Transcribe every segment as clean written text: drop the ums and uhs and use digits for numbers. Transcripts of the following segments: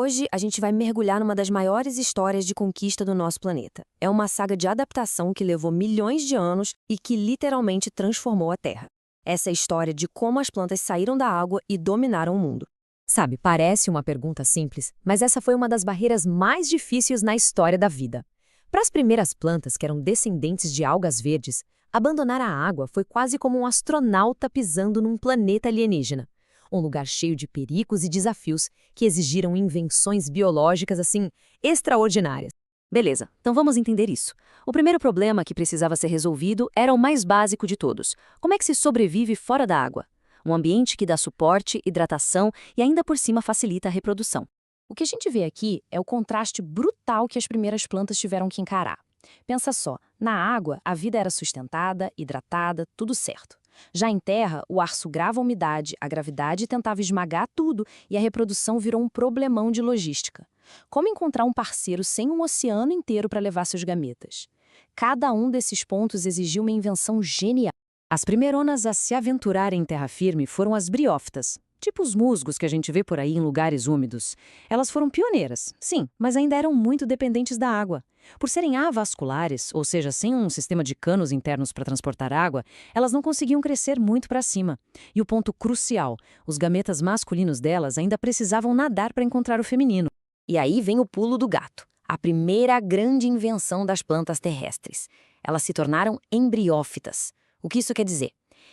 Hoje a gente vai mergulhar numa das maiores histórias de conquista do nosso planeta. É uma saga de adaptação que levou milhões de anos e que literalmente transformou a Terra. Essa é a história de como as plantas saíram da água e dominaram o mundo. Sabe, parece uma pergunta simples, mas essa foi uma das barreiras mais difíceis na história da vida. Para as primeiras plantas, que eram descendentes de algas verdes, abandonar a água foi quase como um astronauta pisando num planeta alienígena. Um lugar cheio de perigos e desafios que exigiram invenções biológicas, assim, extraordinárias. Beleza, então vamos entender isso. O primeiro problema que precisava ser resolvido era o mais básico de todos. Como é que se sobrevive fora da água? Um ambiente que dá suporte, hidratação e ainda por cima facilita a reprodução. O que a gente vê aqui é o contraste brutal que as primeiras plantas tiveram que encarar. Pensa só, na água a vida era sustentada, hidratada, tudo certo. Já em terra, o ar sugava a umidade, a gravidade tentava esmagar tudo e a reprodução virou um problemão de logística. Como encontrar um parceiro sem um oceano inteiro para levar seus gametas? Cada um desses pontos exigiu uma invenção genial. As primeironas a se aventurarem em terra firme foram as briófitas, tipo os musgos que a gente vê por aí em lugares úmidos. Elas foram pioneiras, sim, mas ainda eram muito dependentes da água. Por serem avasculares, ou seja, sem um sistema de canos internos para transportar água, elas não conseguiam crescer muito para cima. E o ponto crucial, os gametas masculinos delas ainda precisavam nadar para encontrar o feminino. E aí vem o pulo do gato, a primeira grande invenção das plantas terrestres. Elas se tornaram embriófitas. O que isso quer dizer?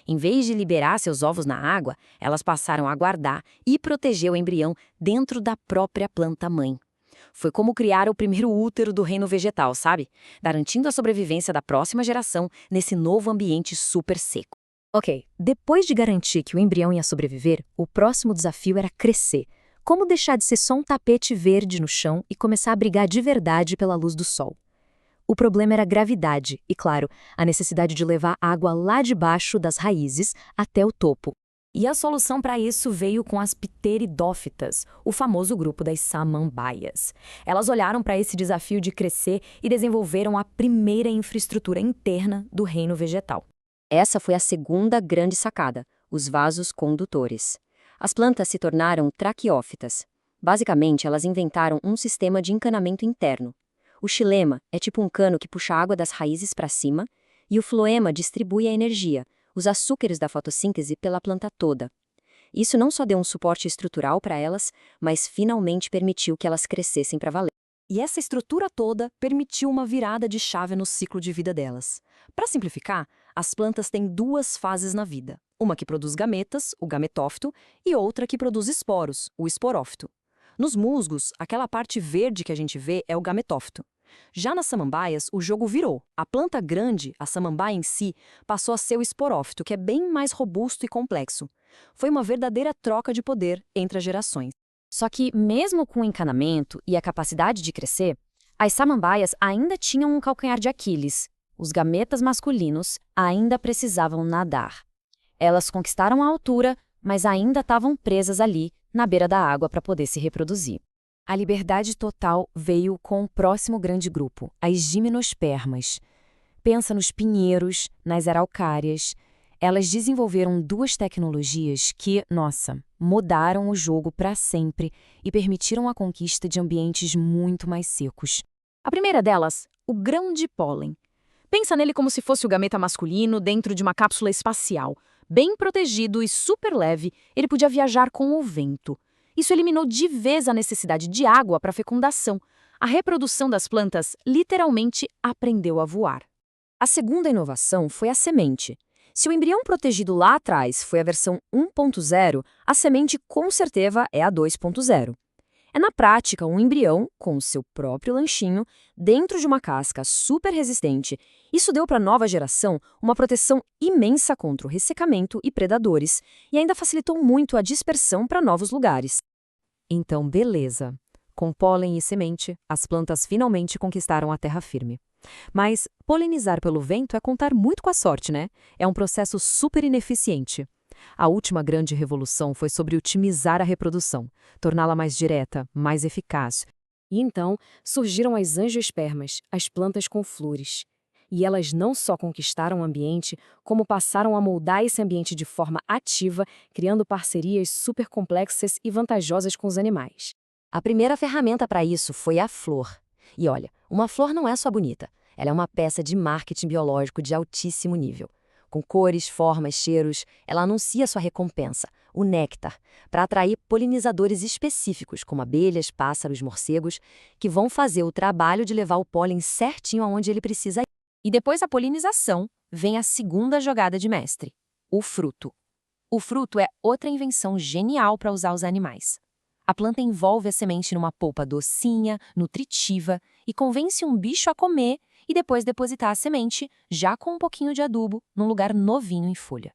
Em vez de liberar seus ovos na água, elas passaram a guardar e proteger o embrião dentro da própria planta-mãe. Foi como criar o primeiro útero do reino vegetal, sabe? Garantindo a sobrevivência da próxima geração nesse novo ambiente super seco. Ok, depois de garantir que o embrião ia sobreviver, o próximo desafio era crescer. Como deixar de ser só um tapete verde no chão e começar a brigar de verdade pela luz do sol? O problema era a gravidade e, claro, a necessidade de levar água lá de baixo das raízes até o topo. E a solução para isso veio com as pteridófitas, o famoso grupo das samambaias. Elas olharam para esse desafio de crescer e desenvolveram a primeira infraestrutura interna do reino vegetal. Essa foi a segunda grande sacada, os vasos condutores. As plantas se tornaram traqueófitas. Basicamente, elas inventaram um sistema de encanamento interno. O xilema é tipo um cano que puxa a água das raízes para cima, e o floema distribui a energia, os açúcares da fotossíntese pela planta toda. Isso não só deu um suporte estrutural para elas, mas finalmente permitiu que elas crescessem para valer. E essa estrutura toda permitiu uma virada de chave no ciclo de vida delas. Para simplificar, as plantas têm duas fases na vida. Uma que produz gametas, o gametófito, e outra que produz esporos, o esporófito. Nos musgos, aquela parte verde que a gente vê é o gametófito. Já nas samambaias, o jogo virou. A planta grande, a samambaia em si, passou a ser o esporófito, que é bem mais robusto e complexo. Foi uma verdadeira troca de poder entre as gerações. Só que, mesmo com o encanamento e a capacidade de crescer, as samambaias ainda tinham um calcanhar de Aquiles. Os gametas masculinos ainda precisavam nadar. Elas conquistaram a altura, mas ainda estavam presas ali, na beira da água, para poder se reproduzir. A liberdade total veio com o próximo grande grupo, as gimnospermas. Pensa nos pinheiros, nas araucárias. Elas desenvolveram duas tecnologias que, nossa, mudaram o jogo para sempre e permitiram a conquista de ambientes muito mais secos. A primeira delas, o grão de pólen. Pensa nele como se fosse o gameta masculino dentro de uma cápsula espacial. Bem protegido e super leve, ele podia viajar com o vento. Isso eliminou de vez a necessidade de água para fecundação. A reprodução das plantas literalmente aprendeu a voar. A segunda inovação foi a semente. Se o embrião protegido lá atrás foi a versão 1.0, a semente com certeza é a 2.0. É na prática um embrião com o seu próprio lanchinho dentro de uma casca super resistente. Isso deu para a nova geração uma proteção imensa contra o ressecamento e predadores e ainda facilitou muito a dispersão para novos lugares. Então, beleza. Com pólen e semente, as plantas finalmente conquistaram a terra firme. Mas polinizar pelo vento é contar muito com a sorte, né? É um processo super ineficiente. A última grande revolução foi sobre otimizar a reprodução, torná-la mais direta, mais eficaz. E então surgiram as angiospermas, as plantas com flores. E elas não só conquistaram o ambiente, como passaram a moldar esse ambiente de forma ativa, criando parcerias super complexas e vantajosas com os animais. A primeira ferramenta para isso foi a flor. E olha, uma flor não é só bonita, ela é uma peça de marketing biológico de altíssimo nível. Com cores, formas, cheiros, ela anuncia sua recompensa, o néctar, para atrair polinizadores específicos, como abelhas, pássaros, morcegos, que vão fazer o trabalho de levar o pólen certinho aonde ele precisa ir. E depois da polinização, vem a segunda jogada de mestre, o fruto. O fruto é outra invenção genial para usar os animais. A planta envolve a semente numa polpa docinha, nutritiva, e convence um bicho a comer e depois depositar a semente, já com um pouquinho de adubo, num lugar novinho em folha.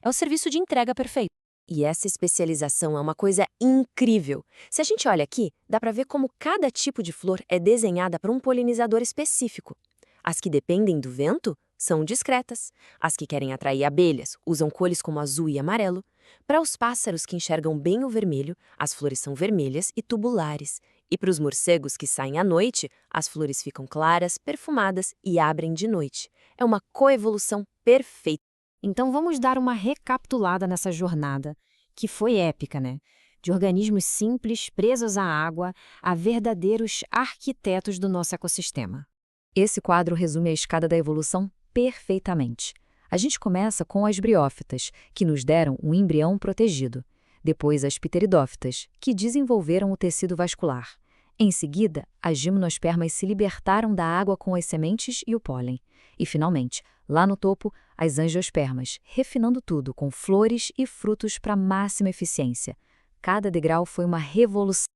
É o serviço de entrega perfeito. E essa especialização é uma coisa incrível. Se a gente olha aqui, dá para ver como cada tipo de flor é desenhada para um polinizador específico. As que dependem do vento são discretas. As que querem atrair abelhas usam cores como azul e amarelo. Para os pássaros que enxergam bem o vermelho, as flores são vermelhas e tubulares. E para os morcegos que saem à noite, as flores ficam claras, perfumadas e abrem de noite. É uma coevolução perfeita. Então vamos dar uma recapitulada nessa jornada, que foi épica, né? De organismos simples, presos à água, a verdadeiros arquitetos do nosso ecossistema. Esse quadro resume a escada da evolução perfeitamente. A gente começa com as briófitas, que nos deram um embrião protegido. Depois as pteridófitas, que desenvolveram o tecido vascular. Em seguida, as gimnospermas se libertaram da água com as sementes e o pólen. E, finalmente, lá no topo, as angiospermas, refinando tudo com flores e frutos para máxima eficiência. Cada degrau foi uma revolução.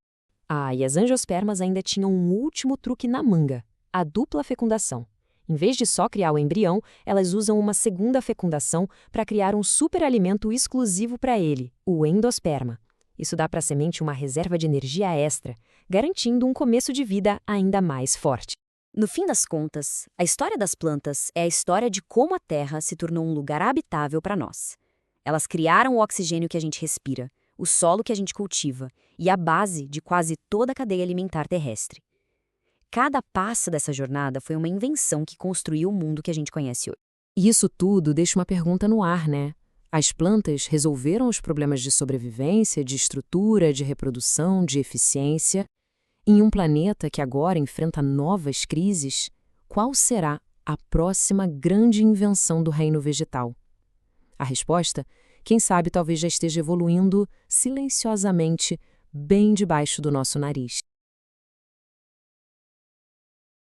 Ah, e as angiospermas ainda tinham um último truque na manga, a dupla fecundação. Em vez de só criar o embrião, elas usam uma segunda fecundação para criar um superalimento exclusivo para ele, o endosperma. Isso dá para a semente uma reserva de energia extra, garantindo um começo de vida ainda mais forte. No fim das contas, a história das plantas é a história de como a Terra se tornou um lugar habitável para nós. Elas criaram o oxigênio que a gente respira, o solo que a gente cultiva e a base de quase toda a cadeia alimentar terrestre. Cada passo dessa jornada foi uma invenção que construiu o mundo que a gente conhece hoje. E isso tudo deixa uma pergunta no ar, né? As plantas resolveram os problemas de sobrevivência, de estrutura, de reprodução, de eficiência? Em um planeta que agora enfrenta novas crises, qual será a próxima grande invenção do reino vegetal? A resposta, quem sabe, talvez já esteja evoluindo silenciosamente, bem debaixo do nosso nariz.